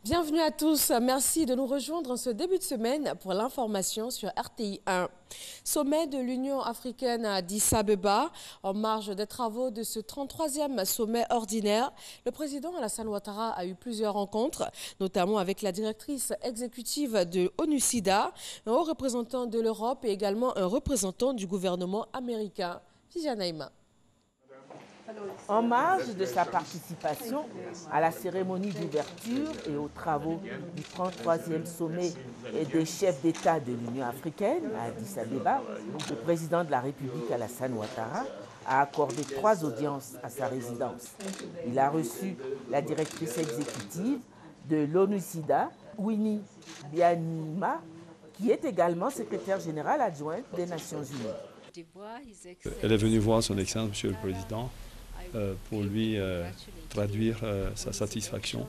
Bienvenue à tous, merci de nous rejoindre en ce début de semaine pour l'information sur RTI 1. Sommet de l'Union africaine à Addis Abeba. En marge des travaux de ce 33e sommet ordinaire, le président Alassane Ouattara a eu plusieurs rencontres, notamment avec la directrice exécutive de ONU-SIDA, un haut représentant de l'Europe et également un représentant du gouvernement américain. Fijianaïma. En marge de sa participation à la cérémonie d'ouverture et aux travaux du 33e sommet des chefs d'État de l'Union africaine à Addis Abeba, le président de la République Alassane Ouattara a accordé 3 audiences à sa résidence. Il a reçu la directrice exécutive de l'ONU-SIDA, Winnie Byanyima, qui est également secrétaire générale adjointe des Nations Unies. Elle est venue voir son Excellence, Monsieur le Président, pour lui traduire sa satisfaction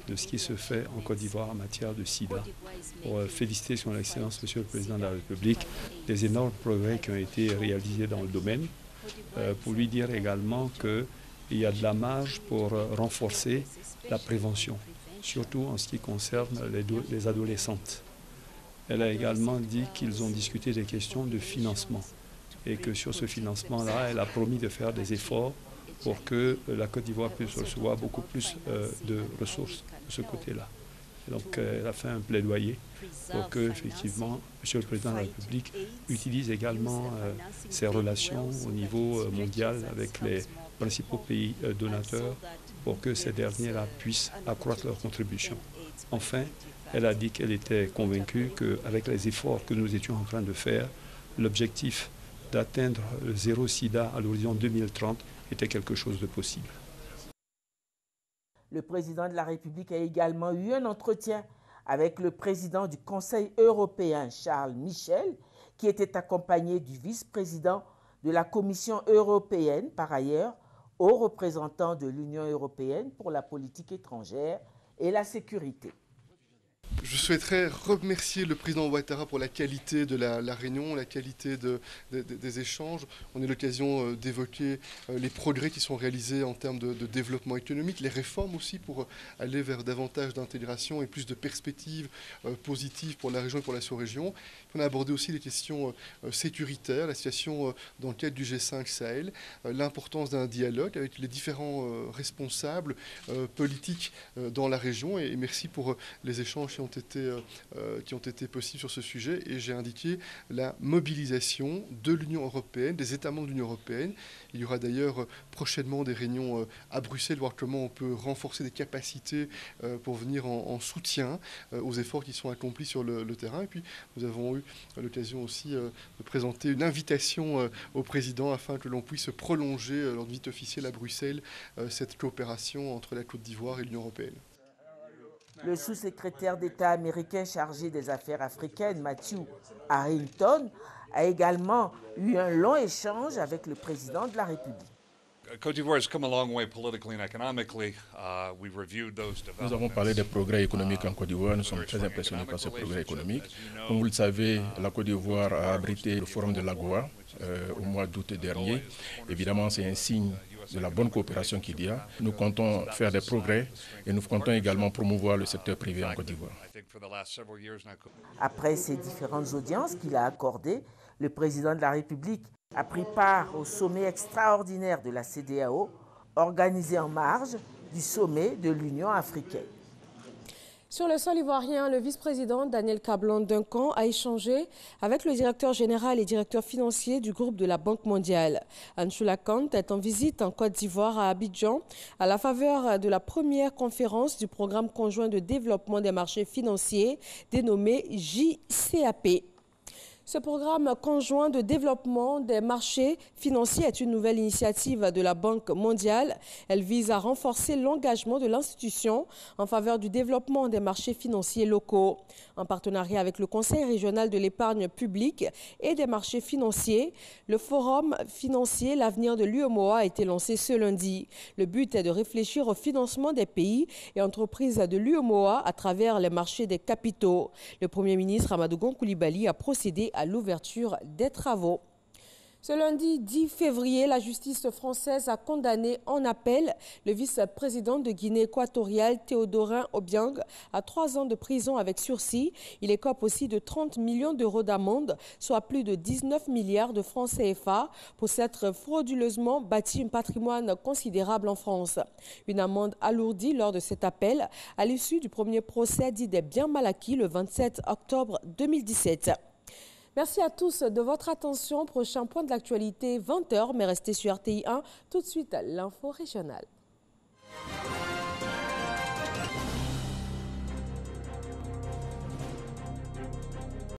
de ce qui se fait en Côte d'Ivoire en matière de sida, pour féliciter son Excellence, Monsieur le Président de la République, des énormes progrès qui ont été réalisés dans le domaine, pour lui dire également qu'il y a de la marge pour renforcer la prévention, surtout en ce qui concerne les adolescentes. Elle a également dit qu'ils ont discuté des questions de financement et que sur ce financement-là, elle a promis de faire des efforts pour que la Côte d'Ivoire puisse recevoir beaucoup plus de ressources de ce côté-là. Donc elle a fait un plaidoyer pour que, effectivement, Monsieur le Président de la République utilise également ses relations au niveau mondial avec les principaux pays donateurs pour que ces derniers-là puissent accroître leur contribution. Enfin, elle a dit qu'elle était convaincue qu'avec les efforts que nous étions en train de faire, l'objectif d'atteindre le zéro sida à l'horizon 2030 était quelque chose de possible. Le président de la République a également eu un entretien avec le président du Conseil européen, Charles Michel, qui était accompagné du vice-président de la Commission européenne, par ailleurs, haut représentant de l'Union européenne pour la politique étrangère et la sécurité. Je souhaiterais remercier le président Ouattara pour la qualité de la réunion, la qualité des échanges. On a eu l'occasion d'évoquer les progrès qui sont réalisés en termes de développement économique, les réformes aussi pour aller vers davantage d'intégration et plus de perspectives positives pour la région et pour la sous-région. On a abordé aussi les questions sécuritaires, la situation dans le cadre du G5 Sahel, l'importance d'un dialogue avec les différents responsables politiques dans la région. Et merci pour les échanges qui ont été possibles sur ce sujet, et j'ai indiqué la mobilisation de l'Union européenne, des États membres de l'Union européenne. Il y aura d'ailleurs prochainement des réunions à Bruxelles, voir comment on peut renforcer des capacités pour venir en soutien aux efforts qui sont accomplis sur le terrain. Et puis nous avons eu l'occasion aussi de présenter une invitation au président afin que l'on puisse prolonger lors de visite officielle à Bruxelles cette coopération entre la Côte d'Ivoire et l'Union européenne. Le sous-secrétaire d'État américain chargé des affaires africaines, Matthew Harrington, a également eu un long échange avec le président de la République. Nous avons parlé des progrès économiques en Côte d'Ivoire. Nous sommes très impressionnés par ces progrès économiques. Comme vous le savez, la Côte d'Ivoire a abrité le forum de l'AGOA au mois d'août dernier. Évidemment, c'est un signe de la bonne coopération qu'il y a. Nous comptons faire des progrès et nous comptons également promouvoir le secteur privé en Côte d'Ivoire. Après ces différentes audiences qu'il a accordées, le président de la République a pris part au sommet extraordinaire de la CEDEAO, organisé en marge du sommet de l'Union africaine. Sur le sol ivoirien, le vice-président Daniel Cablon-Duncan a échangé avec le directeur général et directeur financier du groupe de la Banque mondiale. Anshoula Kante est en visite en Côte d'Ivoire à Abidjan à la faveur de la première conférence du programme conjoint de développement des marchés financiers dénommé JCAP. Ce programme conjoint de développement des marchés financiers est une nouvelle initiative de la Banque mondiale. Elle vise à renforcer l'engagement de l'institution en faveur du développement des marchés financiers locaux. En partenariat avec le Conseil régional de l'épargne publique et des marchés financiers, le Forum financier L'avenir de l'UEMOA a été lancé ce lundi. Le but est de réfléchir au financement des pays et entreprises de l'UEMOA à travers les marchés des capitaux. Le Premier ministre Amadou Gon Coulibaly a procédé à l'ouverture des travaux. Ce lundi 10 février, la justice française a condamné en appel le vice-président de Guinée équatoriale, Théodorin Obiang, à 3 ans de prison avec sursis. Il écope aussi de 30 millions d'euros d'amende, soit plus de 19 milliards de francs CFA, pour s'être frauduleusement bâti un patrimoine considérable en France. Une amende alourdie lors de cet appel à l'issue du premier procès dit des biens mal acquis le 27 octobre 2017. Merci à tous de votre attention. Prochain point de l'actualité, 20h, mais restez sur RTI 1. Tout de suite, l'info régionale.